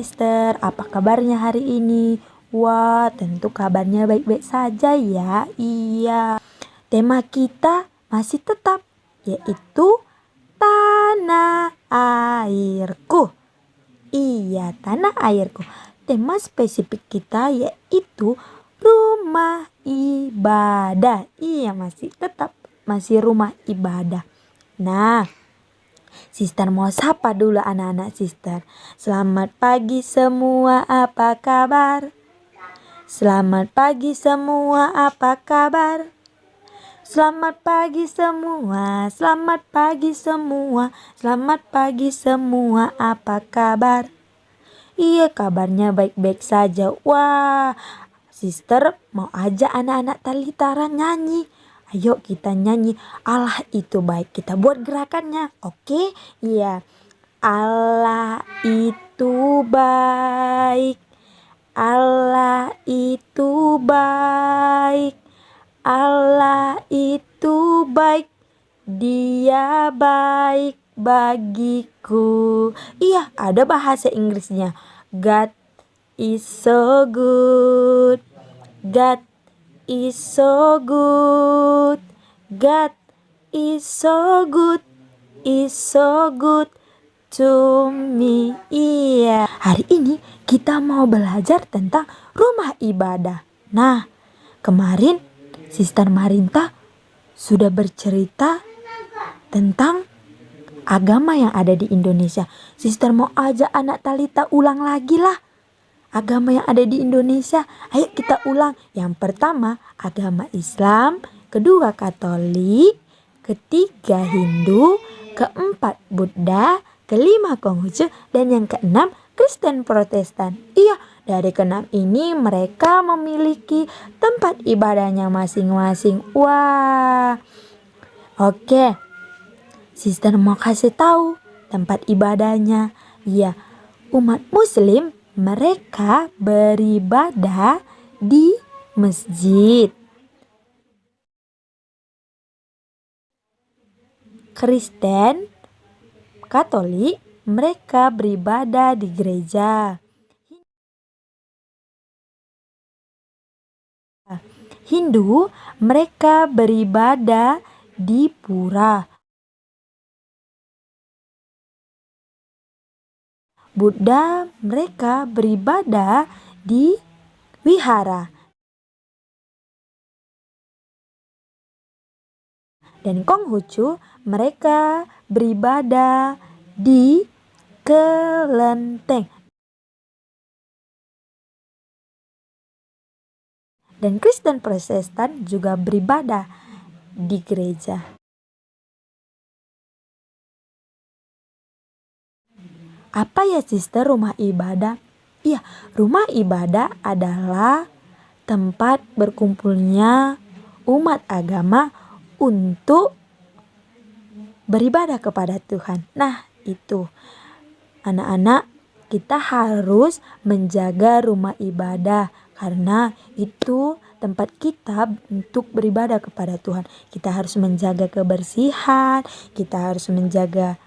sister, apa kabarnya hari ini? Wah, tentu kabarnya baik-baik saja ya. Iya, tema kita masih tetap, yaitu tanah airku. Iya, tanah airku. Tema spesifik kita yaitu rumah ibadah. Iya, masih tetap masih rumah ibadah. Nah, sister mau sapa dulu anak-anak sister. Selamat pagi semua, apa kabar? Selamat pagi semua, apa kabar? Selamat pagi semua, selamat pagi semua, selamat pagi semua, apa kabar? Iya, kabarnya baik-baik saja. Wah, sister mau ajak anak-anak Talitara nyanyi. Ayo kita nyanyi, Allah itu baik. Kita buat gerakannya, oke? Iya, Allah itu baik. Allah itu baik. Allah itu baik, Dia baik bagiku. Iya, ada bahasa Inggrisnya. God is so good. God is so good. God is so good. Is so good to me. Iya, hari ini kita mau belajar tentang rumah ibadah. Nah, kemarin Sister Marinta sudah bercerita tentang agama yang ada di Indonesia. Sister mau ajak anak Talita ulang lagi lah agama yang ada di Indonesia. Ayo kita ulang. Yang pertama agama Islam, kedua Katolik, ketiga Hindu, keempat Buddha, kelima Konghucu, dan yang keenam Kristen Protestan. Iya, dari keenam ini mereka memiliki tempat ibadahnya masing-masing. Wah, oke. Sister mau kasih tahu tempat ibadahnya. Iya, umat Muslim mereka beribadah di masjid. Kristen, Katolik, mereka beribadah di gereja. Hindu, mereka beribadah di pura. Buddha, mereka beribadah di wihara. Dan Konghucu, mereka beribadah di kelenteng. Dan Kristen Protestan juga beribadah di gereja. Apa ya sister rumah ibadah? Iya, rumah ibadah adalah tempat berkumpulnya umat agama untuk beribadah kepada Tuhan. Nah, itu anak-anak, kita harus menjaga rumah ibadah karena itu tempat kita untuk beribadah kepada Tuhan. Kita harus menjaga kebersihan, kita harus menjaga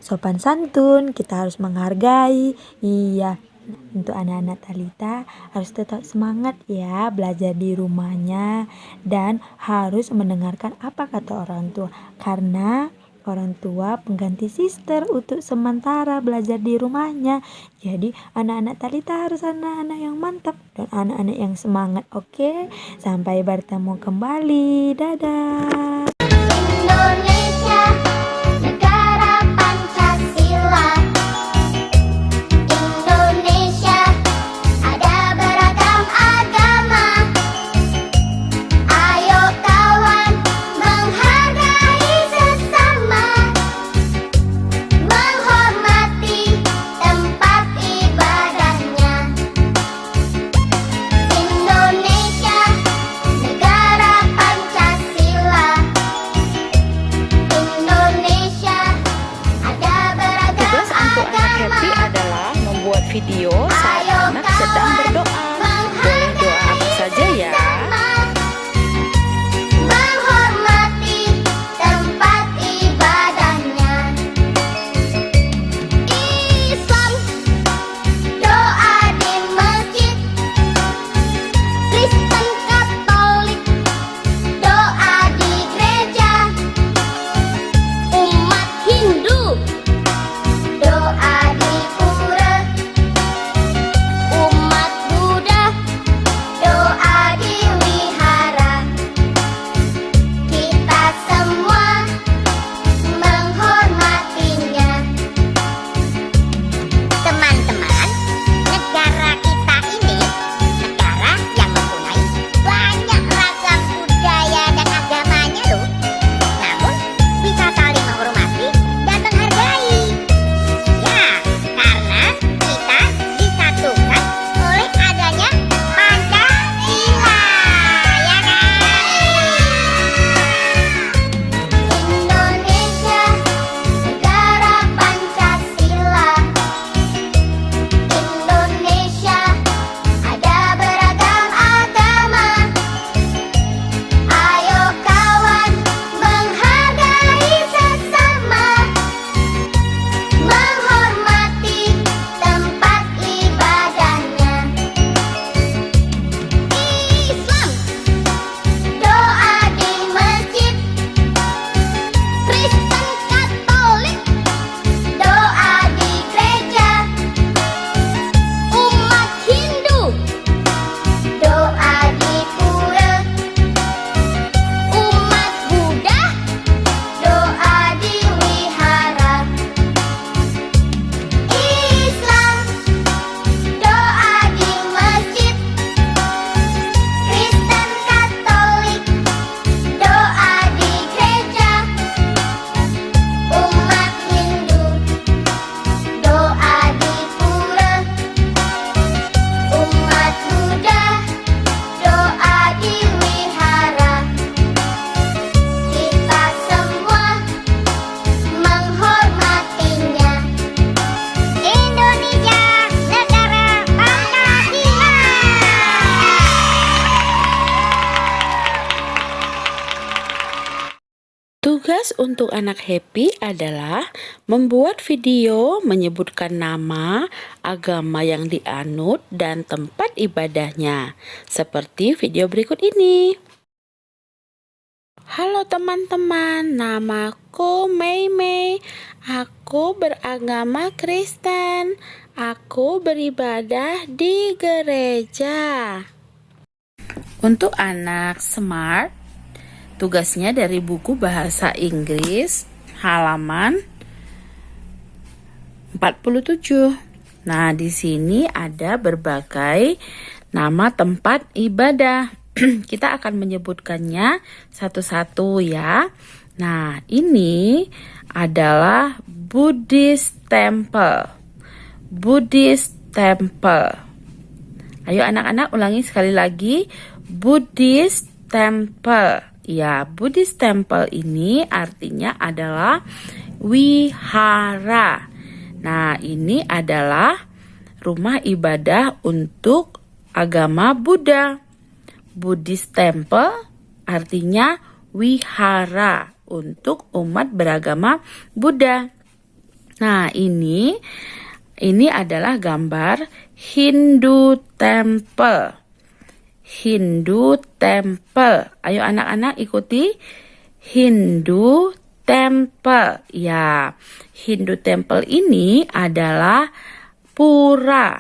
sopan santun, kita harus menghargai. Iya, untuk anak-anak Talita harus tetap semangat ya belajar di rumahnya dan harus mendengarkan apa kata orang tua, karena orang tua pengganti sister untuk sementara belajar di rumahnya. Jadi anak-anak Talita harus anak-anak yang mantap dan anak-anak yang semangat. Oke, sampai bertemu kembali. Dadah. Indonesia, negara Pancasila. Indonesia, ada beragam agama. Ayo kawan, menghargai sesama, menghormati tempat ibadahnya. Indonesia, negara Pancasila. Tugas untuk anak happy adalah membuat video menyebutkan nama, agama yang dianut, dan tempat ibadahnya. Seperti video berikut ini. Halo teman-teman, namaku Mei Mei. Aku beragama Kristen. Aku beribadah di gereja. Untuk anak smart, tugasnya dari buku bahasa Inggris halaman 47. Nah, di sini ada berbagai nama tempat ibadah. Kita akan menyebutkannya satu-satu ya. Nah, ini adalah Buddhist Temple. Buddhist Temple. Ayo anak-anak ulangi sekali lagi. Buddhist Temple. Ya, Buddhist Temple ini artinya adalah wihara. Nah, ini adalah rumah ibadah untuk agama Buddha. Buddhist Temple artinya wihara untuk umat beragama Buddha. Nah, ini adalah gambar Hindu Temple. Hindu Temple. Ayo anak-anak ikuti. Hindu Temple. Ya, Hindu Temple ini adalah pura.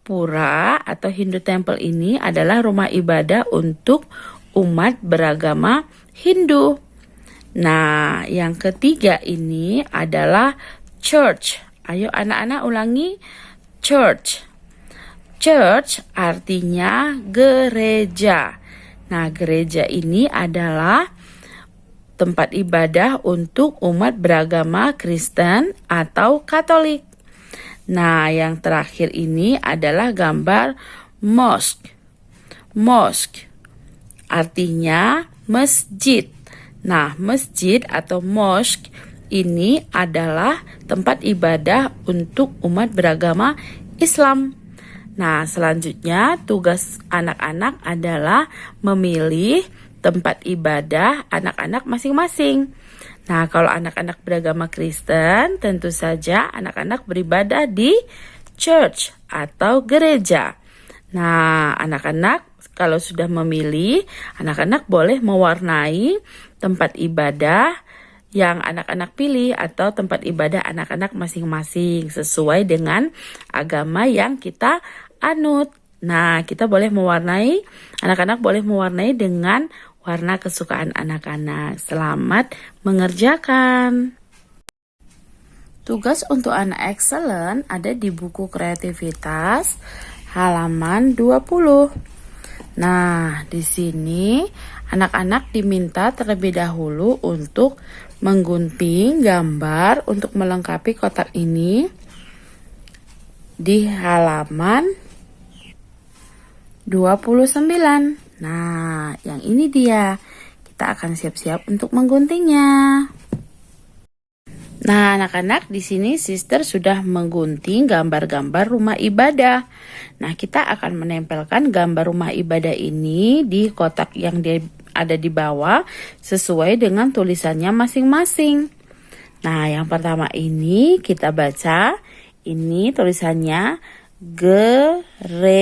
Pura atau Hindu Temple ini adalah rumah ibadah untuk umat beragama Hindu. Nah, yang ketiga ini adalah church. Ayo anak-anak ulangi. Church. Church artinya gereja. Nah, gereja ini adalah tempat ibadah untuk umat beragama Kristen atau Katolik. Nah, yang terakhir ini adalah gambar mosque. Mosque artinya masjid. Nah, masjid atau mosque ini adalah tempat ibadah untuk umat beragama Islam. Nah, selanjutnya tugas anak-anak adalah memilih tempat ibadah anak-anak masing-masing. Nah, kalau anak-anak beragama Kristen, tentu saja anak-anak beribadah di church atau gereja. Nah, anak-anak kalau sudah memilih, anak-anak boleh mewarnai tempat ibadah yang anak-anak pilih atau tempat ibadah anak-anak masing-masing sesuai dengan agama yang kita anut. Nah, kita boleh mewarnai, anak-anak boleh mewarnai dengan warna kesukaan anak-anak. Selamat mengerjakan. Tugas untuk anak excellent ada di buku kreativitas halaman 20. Nah, di sini anak-anak diminta terlebih dahulu untuk menggunting gambar untuk melengkapi kotak ini di halaman 29. Nah, yang ini dia. Kita akan siap-siap untuk mengguntingnya. Nah, anak-anak, di sini Sister sudah menggunting gambar-gambar rumah ibadah. Nah, kita akan menempelkan gambar rumah ibadah ini di kotak yang ada di bawah sesuai dengan tulisannya masing-masing. Nah, yang pertama ini kita baca. Ini tulisannya gereja.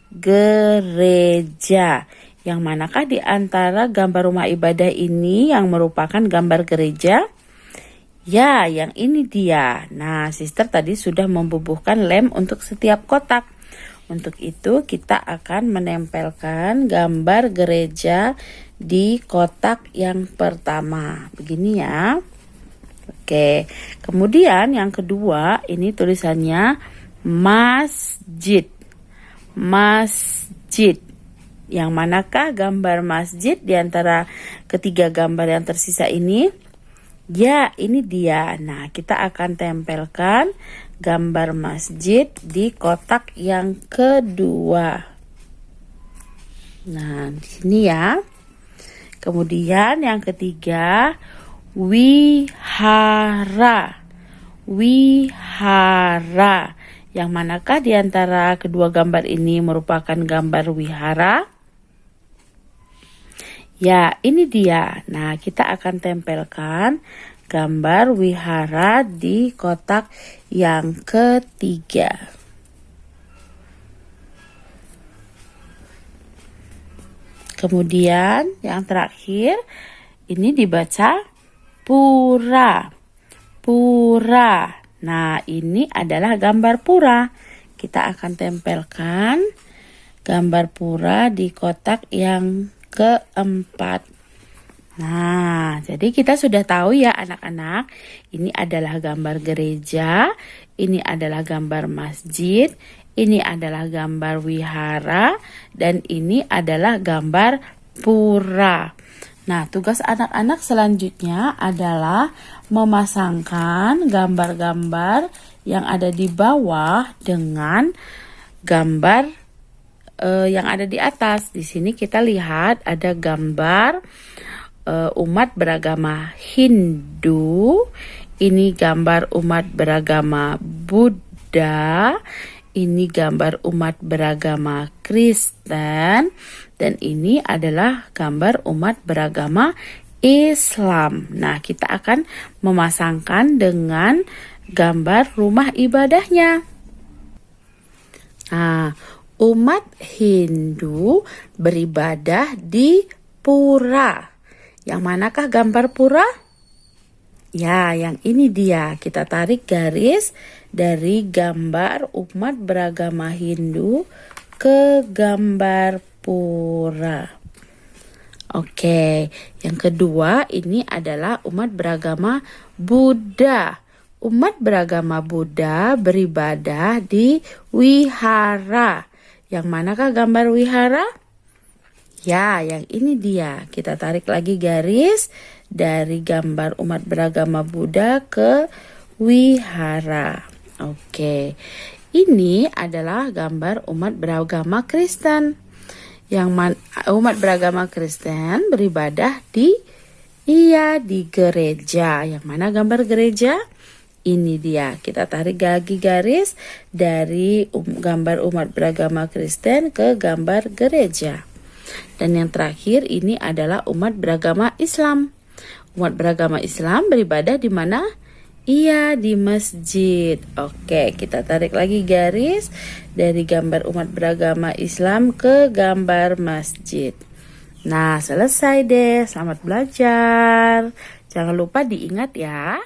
Gereja. Yang manakah di antara gambar rumah ibadah ini yang merupakan gambar gereja? Ya, yang ini dia. Nah, Sister tadi sudah membubuhkan lem untuk setiap kotak. Untuk itu kita akan menempelkan gambar gereja di kotak yang pertama. Begini ya. Oke. Kemudian yang kedua, ini tulisannya masjid. Masjid. Yang manakah gambar masjid di antara ketiga gambar yang tersisa ini? Ya, ini dia. Nah, kita akan tempelkan gambar masjid di kotak yang kedua. Nah, di sini ya. Kemudian yang ketiga, wihara. Wihara. Yang manakah di antara kedua gambar ini merupakan gambar wihara? Ya, ini dia. Nah, kita akan tempelkan gambar wihara di kotak yang ketiga. Kemudian yang terakhir ini dibaca pura. Pura. Nah, ini adalah gambar pura. Kita akan tempelkan gambar pura di kotak yang keempat. Nah, jadi kita sudah tahu ya anak-anak, ini adalah gambar gereja, ini adalah gambar masjid, ini adalah gambar wihara, dan ini adalah gambar pura. Nah, tugas anak-anak selanjutnya adalah memasangkan gambar-gambar yang ada di bawah dengan gambar yang ada di atas. Di sini kita lihat ada gambar umat beragama Hindu, ini gambar umat beragama Buddha, ini gambar umat beragama Kristen, dan ini adalah gambar umat beragama Islam. Nah, kita akan memasangkan dengan gambar rumah ibadahnya. Nah, umat Hindu beribadah di pura. Yang manakah gambar pura? Ya, yang ini dia. Kita tarik garis dari gambar umat beragama Hindu ke gambar pura. Oke, yang kedua ini adalah umat beragama Buddha. Umat beragama Buddha beribadah di wihara. Yang manakah gambar wihara? Ya, yang ini dia. Kita tarik lagi garis dari gambar umat beragama Buddha ke wihara. Oke, ini adalah gambar umat beragama Kristen. Umat beragama Kristen beribadah di gereja. Yang mana gambar gereja? Ini dia. Kita tarik lagi garis dari gambar umat beragama Kristen ke gambar gereja. Dan yang terakhir ini adalah umat beragama Islam. Umat beragama Islam beribadah di mana? Iya, di masjid. Oke, kita tarik lagi garis dari gambar umat beragama Islam ke gambar masjid. Nah, selesai deh. Selamat belajar. Jangan lupa diingat ya.